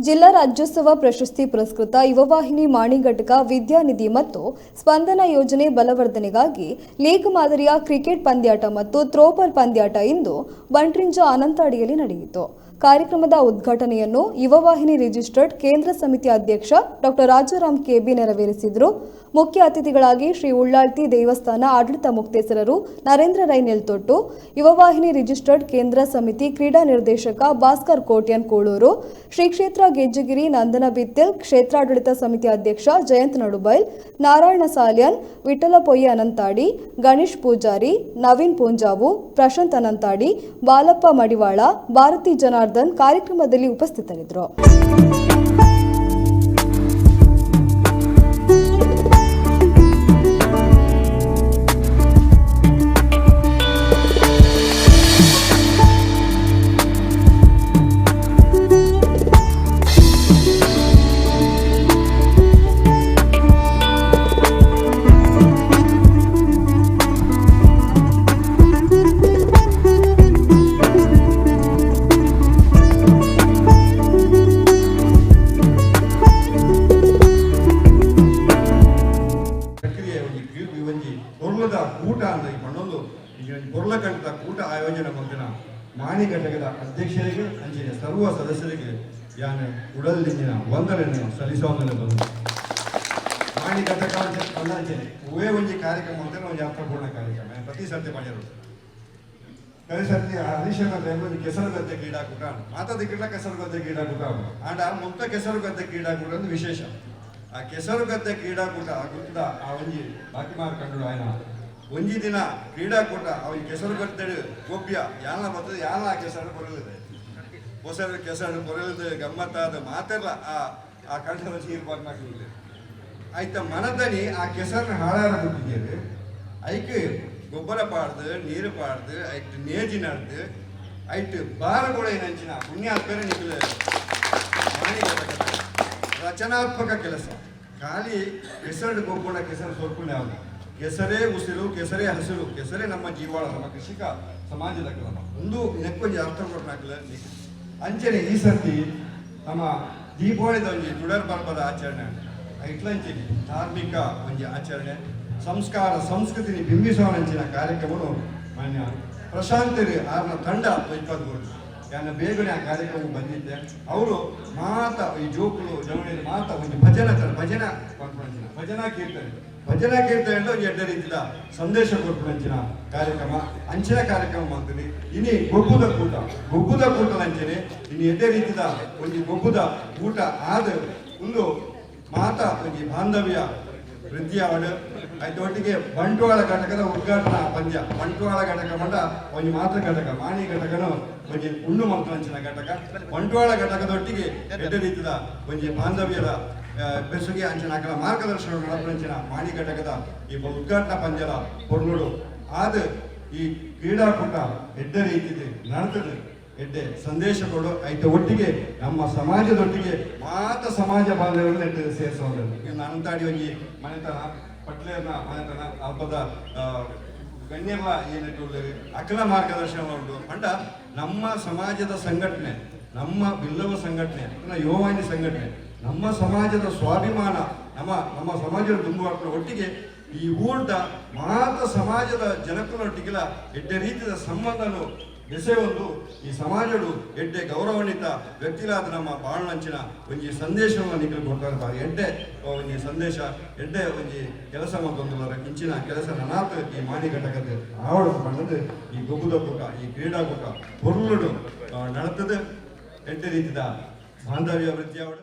ಜಿಲ್ಲಾ ರಾಜ್ಯೋತ್ಸವ ಪ್ರಶಸ್ತಿ ಪುರಸ್ಕೃತ ಯುವವಾಹಿನಿ ಮಾಣಿ ಘಟಕ ವಿದ್ಯಾನಿಧಿ ಮತ್ತು ಸ್ಪಂದನ ಯೋಜನೆ ಬಲವರ್ಧನೆಗಾಗಿ ಲೀಗ್ ಮಾದರಿಯ ಕ್ರಿಕೆಟ್ ಪಂದ್ಯಾಟ ಮತ್ತು ಥ್ರೋಬಾಲ್ ಪಂದ್ಯಾಟ ಇಂದು ಬಂಟ್ರಿಂಜ ಅನಂತಾಡಿಯಲ್ಲಿ ನಡೆಯಿತು. ಕಾರ್ಯಕ್ರಮದ ಉದ್ಘಾಟನೆಯನ್ನು ಯುವವಾಹಿನಿ ರಿಜಿಸ್ಟರ್ಡ್ ಕೇಂದ್ರ ಸಮಿತಿ ಅಧ್ಯಕ್ಷ ಡಾಕ್ಟರ್ ರಾಜಾರಾಮ್ ಕೆಬಿ ನೆರವೇರಿಸಿದರು. ಮುಖ್ಯ ಅತಿಥಿಗಳಾಗಿ ಶ್ರೀ ಉಳ್ಳಾಳ್ತಿ ದೇವಸ್ಥಾನ ಆಡಳಿತ ಮುಕ್ತೇಸರರು ನರೇಂದ್ರ ರೈ ನೆಲ್ತೊಟ್ಟು, ಯುವವಾಹಿನಿ ರಿಜಿಸ್ಟರ್ಡ್ ಕೇಂದ್ರ ಸಮಿತಿ ಕ್ರೀಡಾ ನಿರ್ದೇಶಕ ಭಾಸ್ಕರ್ ಕೋಟ್ಯನ್ ಕೋಳೂರು, ಶ್ರೀ ಕ್ಷೇತ್ರ ಗೆಜ್ಜಗಿರಿ ನಂದನ ಬಿತ್ತೆಲ್ ಕ್ಷೇತ್ರಾಡಳಿತ ಸಮಿತಿ ಅಧ್ಯಕ್ಷ ಜಯಂತ್ ನಡುಬೈಲ್, ನಾರಾಯಣ ಸಾಲ್ಯನ್, ವಿಠಲ ಪೊಯ್ಯ ಅನಂತಾಡಿ, ಗಣೇಶ್ ಪೂಜಾರಿ, ನವೀನ್ ಪೂಂಜಾವು, ಪ್ರಶಾಂತ್ ಅನಂತಾಡಿ, ಬಾಲಪ್ಪ ಮಡಿವಾಳ, ಭಾರತಿ ಜನಾರ್ದನ್ ಕಾರ್ಯಕ್ರಮದಲ್ಲಿ ಉಪಸ್ಥಿತರಿದ್ದರು. ಕೂಟ ಅಂತ ಈ ಪಣ್ಣೊಂದು ಪೊರ್ಲಕಂಠದ ಕೂಟ ಆಯೋಜನೆ ಮಂದಿನ ಮಾಣಿ ಘಟಕದ ಅಧ್ಯಕ್ಷರಿಗೆ ಅಂಚಿನ ಸರ್ವ ಸದಸ್ಯರಿಗೆ ಯಾನ ಉಡಲ್ದಿಂದಿನ ವಂದನೆಯನ್ನು ಸಲ್ಲಿಸೋಂಗಲ್ಲ ಬಂದು ಮಾಣಿ ಘಟಕ ಅಂದಾಚನೆ ಉವೇ ಒಂಜಿ ಕಾರ್ಯಕ್ರಮ ಅಂತ ಒಂದು ಅರ್ಥಪೂರ್ಣ ಕಾರ್ಯಕ್ರಮ ಪ್ರತಿ ಸರ್ತಿ ಮಾಡಿರೋದು. ಕೈ ಸರ್ತಿ ಹರೀಶನ ಒಂದು ಕೆಸರು ಗದ್ದೆ ಕ್ರೀಡಾಕೂಟ ಮಾತಾದಿಕ್ಕಿಲ್ಲ ಕೆಸರು ಗದ್ದೆ ಕ್ರೀಡಾಕೂಟ ಆಂಡ ಮೊತ್ತ ಕೆಸರು ಗದ್ದೆ ಕ್ರೀಡಾಕೂಟ ಒಂದು ವಿಶೇಷ. ಆ ಕೆಸರು ಗದ್ದೆ ಕ್ರೀಡಾಕೂಟ ಗುರ್ತದ ಆ ಒಂಜಿ ಬಾಕಿ ಮಾರ್ಕಂಡು ಆಯ್ನ ಒಂಜಿ ದಿನ ಕ್ರೀಡಾಕೂಟ ಅವ ಕೆಸರು ಗದ್ದೆಡು ಗೋಪ್ಯ ಯಾನ ಬರ್ತದೆ ಯಾನ ಆ ಕೆಸರು ಕೊರಲಿದೆ ಹೊಸರು ಕೆಸರು ಕೊರಲಿದೆ ಗಮ್ಮತ್ತಾದ ಮಾತೆಲ್ಲ ಆ ಕಂಠದ ನೀರು ಬರ್ನಾಕಿದೆ ಆಯ್ತ ಮನದನಿ ಆ ಕೆಸರನ್ನ ಹಾಳಾರ ಬಿಟ್ಟಿದ್ದೇವೆ. ಐಕ್ ಗೊಬ್ಬರ ಪಾಡ್ದು ನೀರು ಪಾಡ್ದು ಐಟ್ ನೇಜಿ ನಡ್ದು ಐಟ್ ಬಾರಗೊಳೆ ನಂಚಿನ ಪುಣ್ಯಾತ್ಮರ ನಿಖಿಲ ಮಾಣಿ ರಚನಾತ್ಮಕ ಕೆಲಸ. ಖಾಲಿ ಕೆಸರು ಗೊಬ್ಬರ ಕೆಸರು ಸೋರ್ಕೊಂಡು ಯಾವುದು ಕೆಸರೇ ಉಸಿರು, ಕೆಸರೇ ಹಸಿರು, ಕೆಸರೇ ನಮ್ಮ ಜೀವಾಳ, ನಮ್ಮ ಕೃಷಿಕ ಸಮಾಜದ ಕ್ರಮ ಒಂದು ನೆಕ್ಕೊಂಜಿ ಅರ್ಥ ಕೊಟ್ಟಾಕಲ ಅಂಚನೆ ಈ ಸರ್ತಿ ನಮ್ಮ ದೀಪಾವಳಿದ ಒಂಜಿ ತುಡರ್ ಪರ್ವದ ಆಚರಣೆ ಇಟ್ಲಂಚಿ ಧಾರ್ಮಿಕ ಒಂಜಿ ಆಚರಣೆ ಸಂಸ್ಕಾರ ಸಂಸ್ಕೃತಿನಿ ಬಿಂಬಿಸುವಂಚಿನ ಕಾರ್ಯಕ್ರಮನು ಮಾನ್ಯ ಪ್ರಶಾಂತರಿ ಆರ್ನ ತಂಡ 23 ಯಾನ ಬೇಗನೆ ಆ ಕಾರ್ಯಕ್ರಮ ಬಂದಿದ್ದೆ. ಅವರು ಮಾತ ಈ ಜೋಕುಲು ಜವಳಿ ಮಾತ ಒಂದು ಭಜನಾ ಕೀರ್ತನೆ ಒಂದು ಎಡ್ಡ ರೀತಿಯ ಸಂದೇಶ ಕೊಡ್ಪಂಚಿನ ಕಾರ್ಯಕ್ರಮ ಅಂಚಿನ ಕಾರ್ಯಕ್ರಮ ಮಾಡ್ತೀನಿ. ಇನಿ ಗೊಬ್ಬುದ ಕೂಟ ಅಂಚನೆ ಇನ್ನು ಎಡ್ಡೆ ರೀತಿಯ ಒಂದು ಗೊಬ್ಬುದ ಊಟ ಆದ ಒಂದು ಮಾತ ಒಂದು ಬಾಂಧವ್ಯ ವೃದ್ಧಿಯಾವಡು ಆಯ್ತು. ಒಟ್ಟಿಗೆ ಬಂಟ್ವಾಳ ಘಟಕದ ಉದ್ಘಾಟನಾ ಪಂದ್ಯ ಬಂಟ್ವಾಳ ಘಟಕ ಮಂಡ ಒಂದು ಮಾತ್ರ ಘಟಕ ಮಾಣಿ ಘಟಕನು ಒಂದು ಉಣ್ಣು ಮಂತ್ರಂಚಿನ ಘಟಕ ಬಂಟ್ವಾಳ ಘಟಕದೊಟ್ಟಿಗೆ ಎಡ್ಡ ರೀತಿಯ ಒಂದು ಬಾಂಧವ್ಯದ ಬೆಸುಗೆ ಅಂಚಿನ ಅಕಲ ಮಾರ್ಗದರ್ಶನ ನಡಪಂಚಿನ ಮಾಣಿ ಘಟಕದ ಈ ಉದ್ಘಾಟನಾ ಪಂದ್ಯದ ಹೊರನುಡು ಆದ ಈ ಕ್ರೀಡಾಕೂಟ ಎಡ್ಡ ರೀತಿದೆ ನಡೆತದೆ ಎಡ್ಡೆ ಸಂದೇಶ ಕೊಡು ಆಯ್ತು. ಒಟ್ಟಿಗೆ ನಮ್ಮ ಸಮಾಜದೊಟ್ಟಿಗೆ ಮಾತ ಸಮಾಜ ಬಾಂಧವ್ಯವನ್ನು ಎಡ್ಡೆ ಸೇರಿಸೋದು ಇನ್ನು ಅನಂತಾಡಿ ಒಂಜಿ ಮನೆತನ ಪಟ್ಲೇರ್ನ ಮನೆತನ ಹಬ್ಬದ ಗಣ್ಯರ ಏನಿಟ್ಟು ಅಖಿಲ ಮಾರ್ಗದರ್ಶನ ಉಂಟು ಅಂಡ ನಮ್ಮ ಸಮಾಜದ ಸಂಘಟನೆ, ನಮ್ಮ ಬಿಲ್ಲವ ಸಂಘಟನೆ, ಯುವವಾಹಿನಿ ಸಂಘಟನೆ, ನಮ್ಮ ಸಮಾಜದ ಸ್ವಾಭಿಮಾನ, ನಮ್ಮ ಸಮಾಜದ ತುಂಬುವ ಒಟ್ಟಿಗೆ ಈ ಊಟ ಮಾತ ಸಮಾಜದ ಜನಕನೊಟ್ಟಿಗೆಲ್ಲ ಎಡ್ಡೆ ರೀತಿಯ ಸಂಬಂಧನು ಬೆಸೆಯೊಂದು ಈ ಸಮಾಜಡು ಎಡ್ಡೆ ಗೌರವಾನ್ವಿತ ವ್ಯಕ್ತಿಗಳಾದ ನಮ್ಮ ಬಾಳ್ನಂಚಿನ ಒಂಜಿ ಸಂದೇಶವನ್ನು ನಿಖಿಲ್ ಕೊಡ್ತಾರೆ. ಎಡ್ಡೆ ಒಂಜಿ ಸಂದೇಶ ಎಡ್ಡೆ ಒಂಜಿ ಕೆಲಸ ಮತ್ತೊಂದು ಇಂಚಿನ ಕೆಲಸ ನನಾತ್ ಈ ಮಾಣಿ ಘಟಕದ ಆವಡ ಪಣ್ಣದು ಈ ಗೊಬ್ಬುದ ಕೂಟ ಈ ಕ್ರೀಡಾಕೂಟ ಹೊರಳುಡು ನಡೆತದೆ ಎಡ್ಡೆ ರೀತಿಯ ಬಾಂಧವ್ಯ ವೃದ್ಧಿಯಾವಡು.